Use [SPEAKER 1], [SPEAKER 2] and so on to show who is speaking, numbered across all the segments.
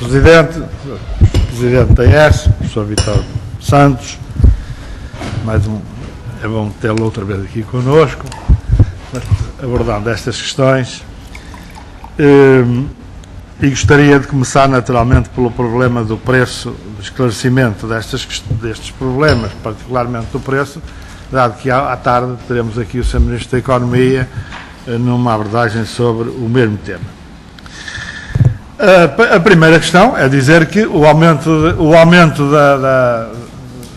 [SPEAKER 1] Presidente, Presidente da ES, Professor Vítor Santos, é bom tê-lo outra vez aqui connosco, abordando estas questões. E gostaria de começar naturalmente pelo problema do preço, do esclarecimento destes problemas, particularmente do preço, dado que à tarde teremos aqui o Sr. Ministro da Economia numa abordagem sobre o mesmo tema. A primeira questão é dizer que o aumento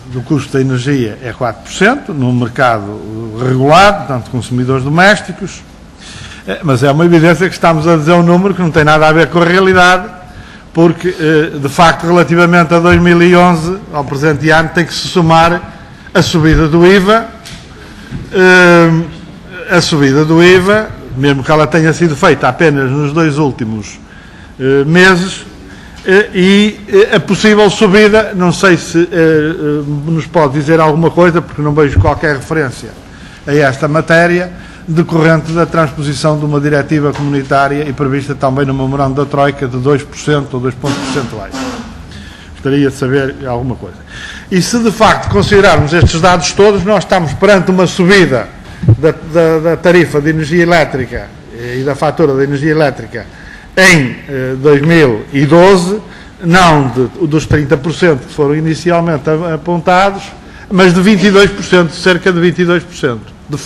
[SPEAKER 1] do custo da energia é 4% no mercado regular, portanto, consumidores domésticos, mas é uma evidência que estamos a dizer um número que não tem nada a ver com a realidade, porque, de facto, relativamente a 2011, ao presente ano, tem que se somar a subida do IVA, mesmo que ela tenha sido feita apenas nos 2 últimos meses, e a possível subida, não sei se nos pode dizer alguma coisa, porque não vejo qualquer referência a esta matéria, decorrente da transposição de uma diretiva comunitária e prevista também no memorando da Troika de 2% ou 2 pontos percentuais. Gostaria de saber alguma coisa. E se de facto considerarmos estes dados todos, nós estamos perante uma subida da tarifa de energia elétrica e da fatura de energia elétrica em 2012, não dos 30% que foram inicialmente apontados, mas de 22%, cerca de 22%. De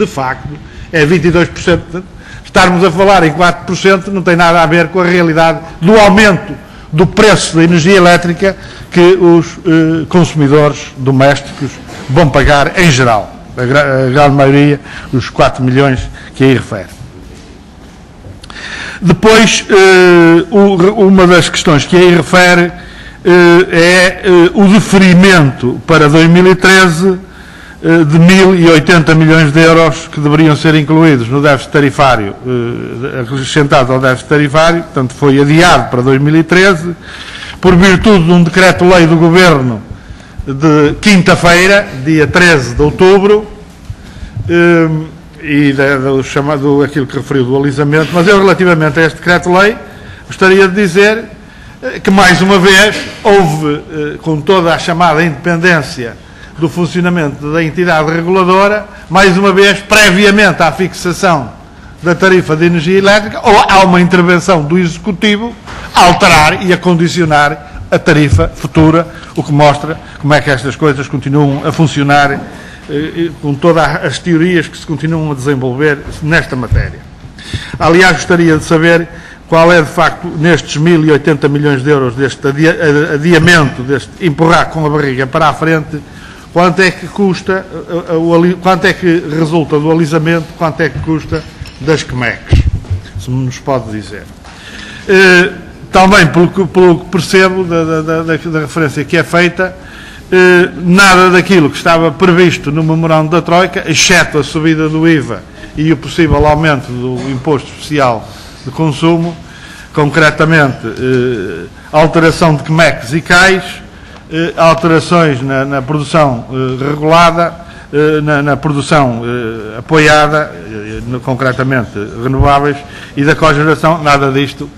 [SPEAKER 1] facto, é 22%. Estarmos a falar em 4% não tem nada a ver com a realidade do aumento do preço da energia elétrica que os consumidores domésticos vão pagar em geral. A grande maioria, os 4 milhões que aí refere. Depois, uma das questões que aí refere é o deferimento para 2013 de 1.080 milhões de euros que deveriam ser incluídos no déficit tarifário, acrescentado ao déficit tarifário, portanto foi adiado para 2013, por virtude de um decreto-lei do Governo de quinta-feira, dia 13 de outubro, e do chamado, aquilo que referiu do alisamento, mas eu, relativamente a este decreto-lei, gostaria de dizer que, mais uma vez, houve, com toda a chamada independência do funcionamento da entidade reguladora, mais uma vez, previamente à fixação da tarifa de energia elétrica, ou há uma intervenção do Executivo a alterar e a condicionar a tarifa futura, o que mostra como é que estas coisas continuam a funcionar, com todas as teorias que se continuam a desenvolver nesta matéria. Aliás, gostaria de saber qual é, de facto, nestes 1.080 milhões de euros deste adiamento, deste empurrar com a barriga para a frente, quanto é que custa, quanto é que resulta do alisamento, quanto é que custa das CMECs, se nos pode dizer. Também, pelo que percebo da referência que é feita, nada daquilo que estava previsto no memorando da Troika, exceto a subida do IVA e o possível aumento do imposto especial de consumo, concretamente alteração de CMECs e CAIs, alterações na produção regulada, na produção apoiada, concretamente renováveis, e da cogeração. Nada disto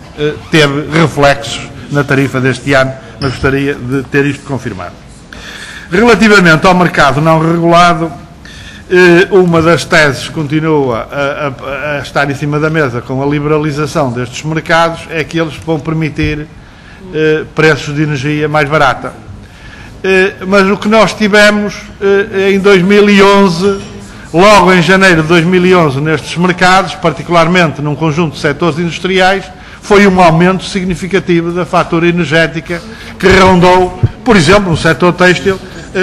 [SPEAKER 1] teve reflexos na tarifa deste ano, mas gostaria de ter isto confirmado. Relativamente ao mercado não regulado, uma das teses que continua a estar em cima da mesa com a liberalização destes mercados é que eles vão permitir preços de energia mais barata. Mas o que nós tivemos em 2011, logo em janeiro de 2011, nestes mercados, particularmente num conjunto de setores industriais, foi um aumento significativo da fatura energética que rondou, por exemplo, no setor têxtil,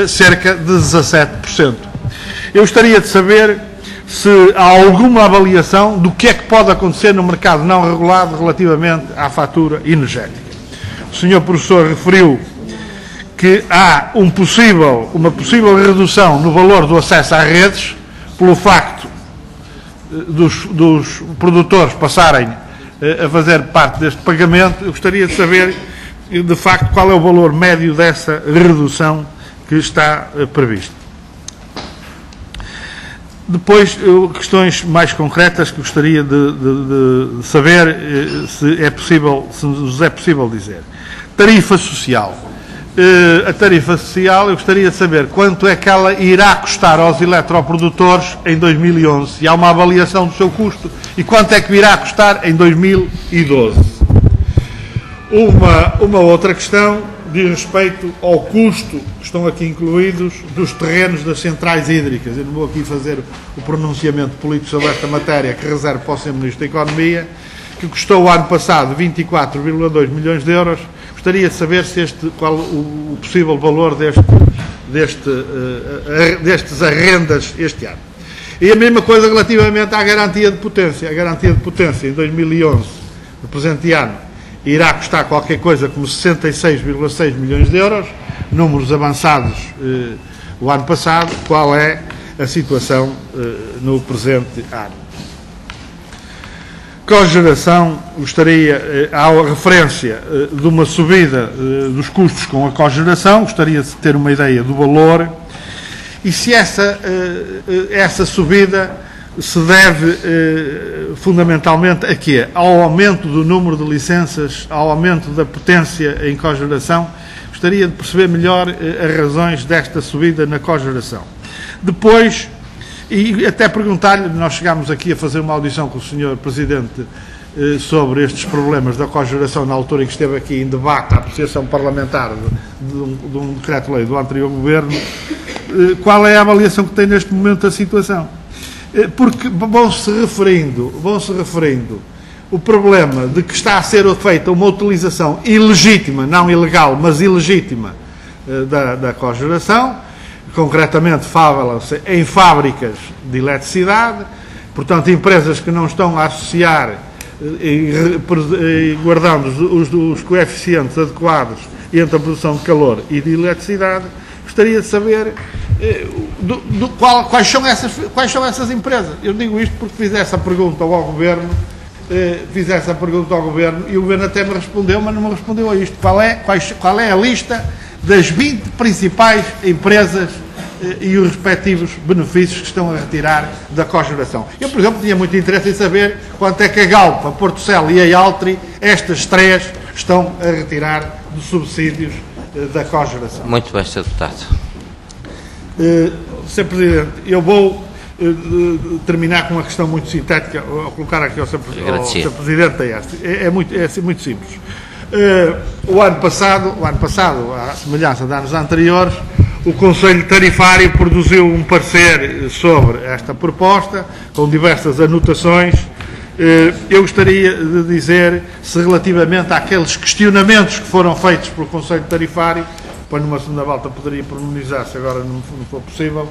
[SPEAKER 1] cerca de 17%. Eu gostaria de saber se há alguma avaliação do que é que pode acontecer no mercado não regulado relativamente à fatura energética. O Sr. Professor referiu que há uma possível redução no valor do acesso às redes, pelo facto dos produtores passarem a fazer parte deste pagamento. Eu gostaria de saber, de facto, qual é o valor médio dessa redução que está previsto. Depois, questões mais concretas que gostaria de saber se nos é possível dizer. Tarifa social. A tarifa social, eu gostaria de saber quanto é que ela irá custar aos eletroprodutores em 2011, se há uma avaliação do seu custo, e quanto é que irá custar em 2012. Uma outra questão diz respeito ao custo, que estão aqui incluídos, dos terrenos das centrais hídricas. Eu não vou aqui fazer o pronunciamento político sobre esta matéria, que reservo para o Sr. Ministro da Economia, que custou o ano passado 24,2 milhões de euros. Gostaria de saber qual o possível valor destes arrendas este ano. E a mesma coisa relativamente à garantia de potência. A garantia de potência em 2011, no presente ano, irá custar qualquer coisa como 66,6 milhões de euros, números avançados o ano passado. Qual é a situação no presente ano? Cogeração, gostaria, há a referência de uma subida dos custos com a cogeração, gostaria de ter uma ideia do valor e se essa subida se deve fundamentalmente a quê? Ao aumento do número de licenças, ao aumento da potência em cogeração. Gostaria de perceber melhor as razões desta subida na cogeração. Depois, e até perguntar-lhe, nós chegámos aqui a fazer uma audição com o Sr. Presidente sobre estes problemas da cogeração na altura em que esteve aqui em debate a apreciação parlamentar de um decreto-lei do anterior Governo. Qual é a avaliação que tem neste momento da situação? Porque vão-se referindo o problema de que está a ser feita uma utilização ilegítima, não ilegal, mas ilegítima da cogeração. Concretamente, fala-se em fábricas de eletricidade, portanto, empresas que não estão a associar e guardando os coeficientes adequados entre a produção de calor e de eletricidade. Gostaria de saber quais são essas empresas. Eu digo isto porque fiz essa pergunta ao Governo, e o Governo até me respondeu, mas não me respondeu a isto. Qual é a lista das 20 principais empresas e os respectivos benefícios que estão a retirar da cogeração? Eu, por exemplo, tinha muito interesse em saber quanto é que a Galp, a Portocel e a Altri, estas três, estão a retirar dos subsídios da cogeração.
[SPEAKER 2] Muito bem, Sr. Deputado.
[SPEAKER 1] Sr. Presidente, eu vou terminar com uma questão muito sintética, ao colocar aqui ao Sr. Presidente é muito simples. O ano passado, à semelhança de anos anteriores, o Conselho Tarifário produziu um parecer sobre esta proposta, com diversas anotações. Eu gostaria de dizer se relativamente àqueles questionamentos que foram feitos pelo Conselho Tarifário, depois numa segunda volta poderia pormenorizar-se, agora não for possível,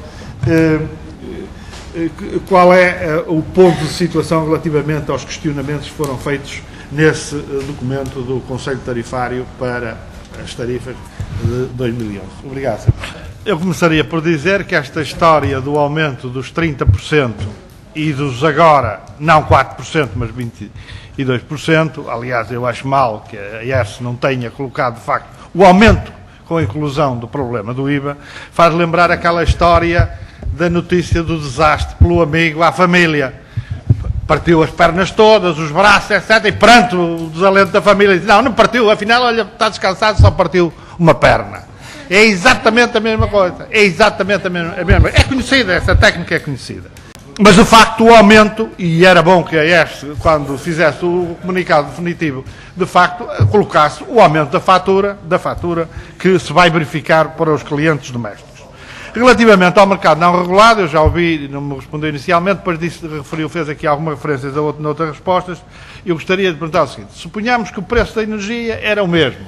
[SPEAKER 1] qual é o ponto de situação relativamente aos questionamentos que foram feitos nesse documento do Conselho Tarifário para as tarifas de 2011. Obrigado, Sr. Presidente. Eu começaria por dizer que esta história do aumento dos 30% e dos agora, não 4%, mas 22%, aliás, eu acho mal que a IERS não tenha colocado, de facto, o aumento com a inclusão do problema do IVA, faz lembrar aquela história da notícia do desastre pelo amigo à família. Partiu as pernas todas, os braços, etc. E perante o desalento da família, diz, não partiu, afinal, olha, está descansado, só partiu uma perna. É exatamente a mesma coisa. É exatamente a mesma. É conhecida, essa técnica é conhecida. Mas, de facto, o aumento, e era bom que a IERS, quando fizesse o comunicado definitivo, de facto, colocasse o aumento da fatura que se vai verificar para os clientes domésticos. Relativamente ao mercado não regulado, eu já ouvi, não me respondeu inicialmente, depois fez aqui algumas referências noutras respostas. Eu gostaria de perguntar o seguinte: suponhamos que o preço da energia era o mesmo.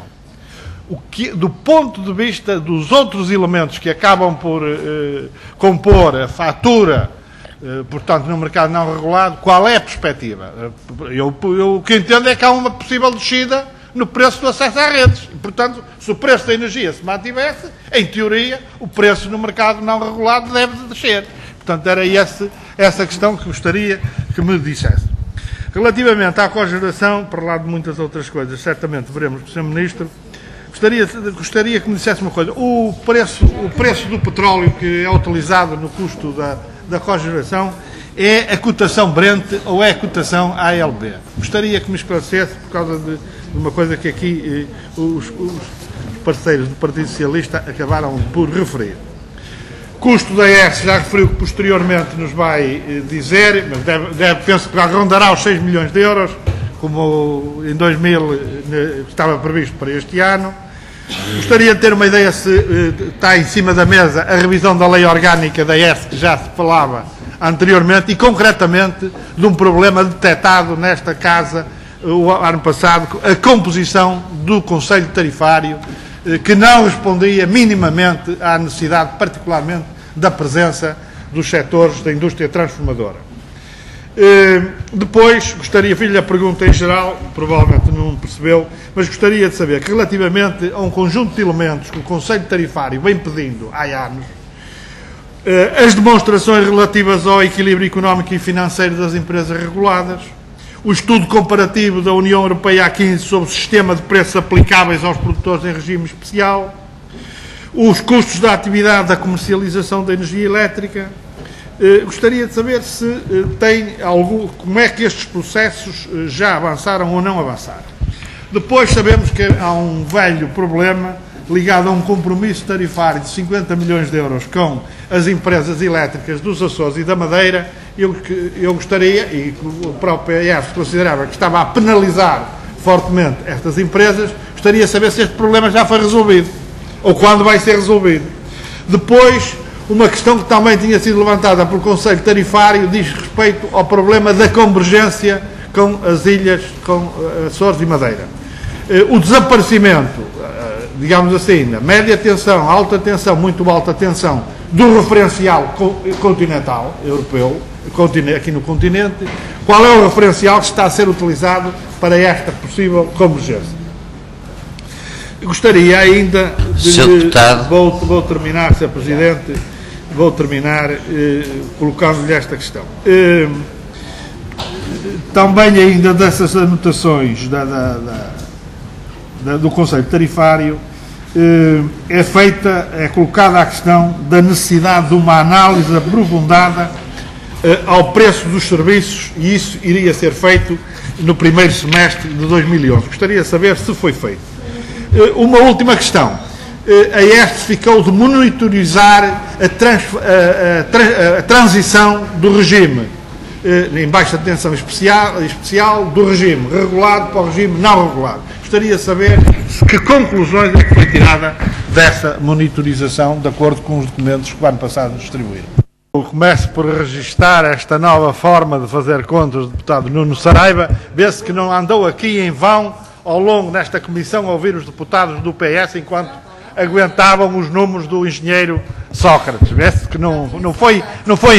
[SPEAKER 1] Do ponto de vista dos outros elementos que acabam por compor a fatura, portanto, no mercado não regulado, qual é a perspectiva? O que entendo é que há uma possível descida no preço do acesso às redes. E, portanto, se o preço da energia se mantivesse, em teoria, o preço no mercado não regulado deve descer. Portanto, era essa questão que gostaria que me dissesse. Relativamente à cogeração, para lá de muitas outras coisas, certamente veremos com o Sr. Ministro, gostaria que me dissesse uma coisa. O preço do petróleo que é utilizado no custo da cogeração é a cotação Brent ou é a cotação ALB? Gostaria que me esclarecesse, por causa de uma coisa que aqui os parceiros do Partido Socialista acabaram por referir. Custo da ERSE, já referiu que posteriormente nos vai dizer, mas penso que rondará os 6 milhões de euros, como em 2000 estava previsto para este ano. Gostaria de ter uma ideia se está em cima da mesa a revisão da lei orgânica da ERSE, que já se falava anteriormente, e concretamente de um problema detectado nesta casa o ano passado, a composição do Conselho Tarifário, que não respondia minimamente à necessidade, particularmente, da presença dos setores da indústria transformadora. Depois, gostaria, fiz-lhe a pergunta em geral, provavelmente não percebeu, mas gostaria de saber que, relativamente a um conjunto de elementos que o Conselho Tarifário vem pedindo há anos, as demonstrações relativas ao equilíbrio económico e financeiro das empresas reguladas, o estudo comparativo da União Europeia A15 sobre o sistema de preços aplicáveis aos produtores em regime especial, os custos da atividade da comercialização da energia elétrica. Gostaria de saber se tem como é que estes processos já avançaram ou não avançaram. Depois sabemos que há um velho problema ligado a um compromisso tarifário de 50 milhões de euros com as empresas elétricas dos Açores e da Madeira. Eu gostaria, e o próprio ERSE considerava que estava a penalizar fortemente estas empresas, gostaria de saber se este problema já foi resolvido, ou quando vai ser resolvido. Depois, uma questão que também tinha sido levantada pelo Conselho Tarifário diz respeito ao problema da convergência com as ilhas, com Açores e Madeira. O desaparecimento, digamos assim, na média tensão, alta tensão, muito alta tensão, do referencial continental europeu, aqui no continente, qual é o referencial que está a ser utilizado para esta possível convergência? Gostaria ainda de... Vou terminar, Sr. Presidente, colocando-lhe esta questão. Também ainda dessas anotações do Conselho Tarifário, é colocada a questão da necessidade de uma análise aprofundada ao preço dos serviços, e isso iria ser feito no primeiro semestre de 2011. Gostaria de saber se foi feito. Uma última questão. A ERSE ficou de monitorizar a transição do regime em baixa tensão especial do regime regulado para o regime não regulado. Gostaria de saber que conclusões é que foi tirada dessa monitorização, de acordo com os documentos que o ano passado nos distribuíram. Eu começo por registar esta nova forma de fazer contas do deputado Nuno Saraiva. Vê-se que não andou aqui em vão ao longo desta comissão a ouvir os deputados do PS enquanto aguentavam os números do engenheiro Sócrates. Vê-se que não foi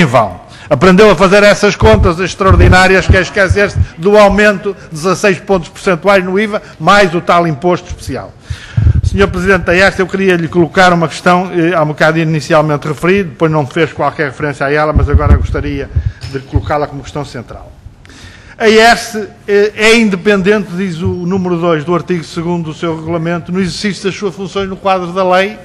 [SPEAKER 1] em vão. Aprendeu a fazer essas contas extraordinárias, que é esquecer-se do aumento de 16 pontos percentuais no IVA, mais o tal imposto especial. Sr. Presidente da ERSE, eu queria lhe colocar uma questão, há um bocado inicialmente referido, depois não fez qualquer referência a ela, mas agora gostaria de colocá-la como questão central. A ERSE é independente, diz o número 2 do artigo 2º do seu regulamento, no exercício das suas funções no quadro da lei,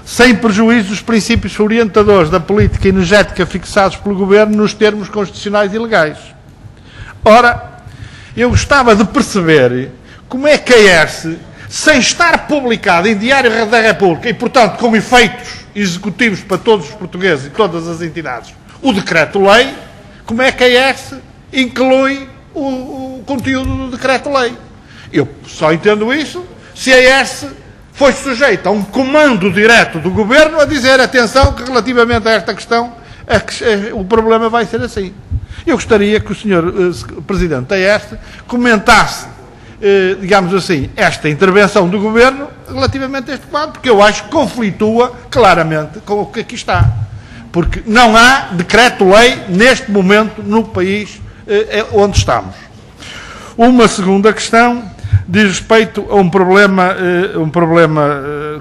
[SPEAKER 1] sem prejuízo dos princípios orientadores da política energética fixados pelo Governo nos termos constitucionais e legais. Ora, eu gostava de perceber como é que a ERSE, sem estar publicado em Diário da República e, portanto, com efeitos executivos para todos os portugueses e todas as entidades, o decreto-lei, como é que a ERSE inclui o conteúdo do decreto-lei? Eu só entendo isso se a ERSE foi sujeita a um comando direto do Governo a dizer, atenção, que relativamente a esta questão o problema vai ser assim. Eu gostaria que o Sr. Presidente da ERSE comentasse, digamos assim, esta intervenção do Governo relativamente a este quadro, porque eu acho que conflitua claramente com o que aqui está. Porque não há decreto-lei neste momento no país onde estamos. Uma segunda questão diz respeito a um problema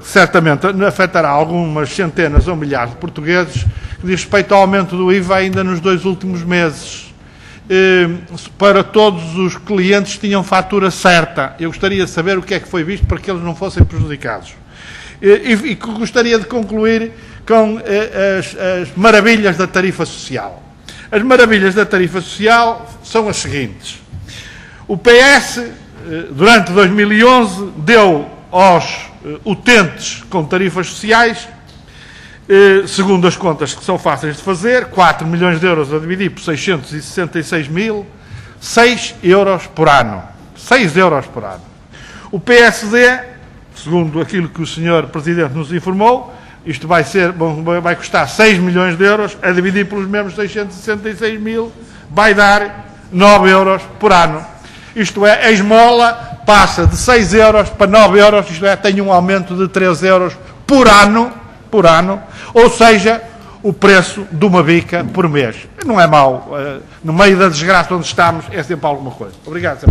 [SPEAKER 1] que certamente afetará algumas centenas ou milhares de portugueses, que diz respeito ao aumento do IVA ainda nos 2 últimos meses. Para todos os clientes que tinham fatura certa. Eu gostaria de saber o que é que foi visto para que eles não fossem prejudicados. E gostaria de concluir com as maravilhas da tarifa social. As maravilhas da tarifa social são as seguintes. O PS, durante 2011, deu aos utentes com tarifas sociais, segundo as contas que são fáceis de fazer, 4 milhões de euros a dividir por 666 mil, 6 euros por ano. 6 euros por ano. O PSD, segundo aquilo que o Sr. Presidente nos informou, isto vai custar 6 milhões de euros, a dividir pelos mesmos 666 mil, vai dar 9 euros por ano. Isto é, a esmola passa de 6 euros para 9 euros, isto é, tem um aumento de 3 euros por ano, ou seja, o preço de uma bica por mês. Não é mau. No meio da desgraça onde estamos, é sempre alguma coisa. Obrigado.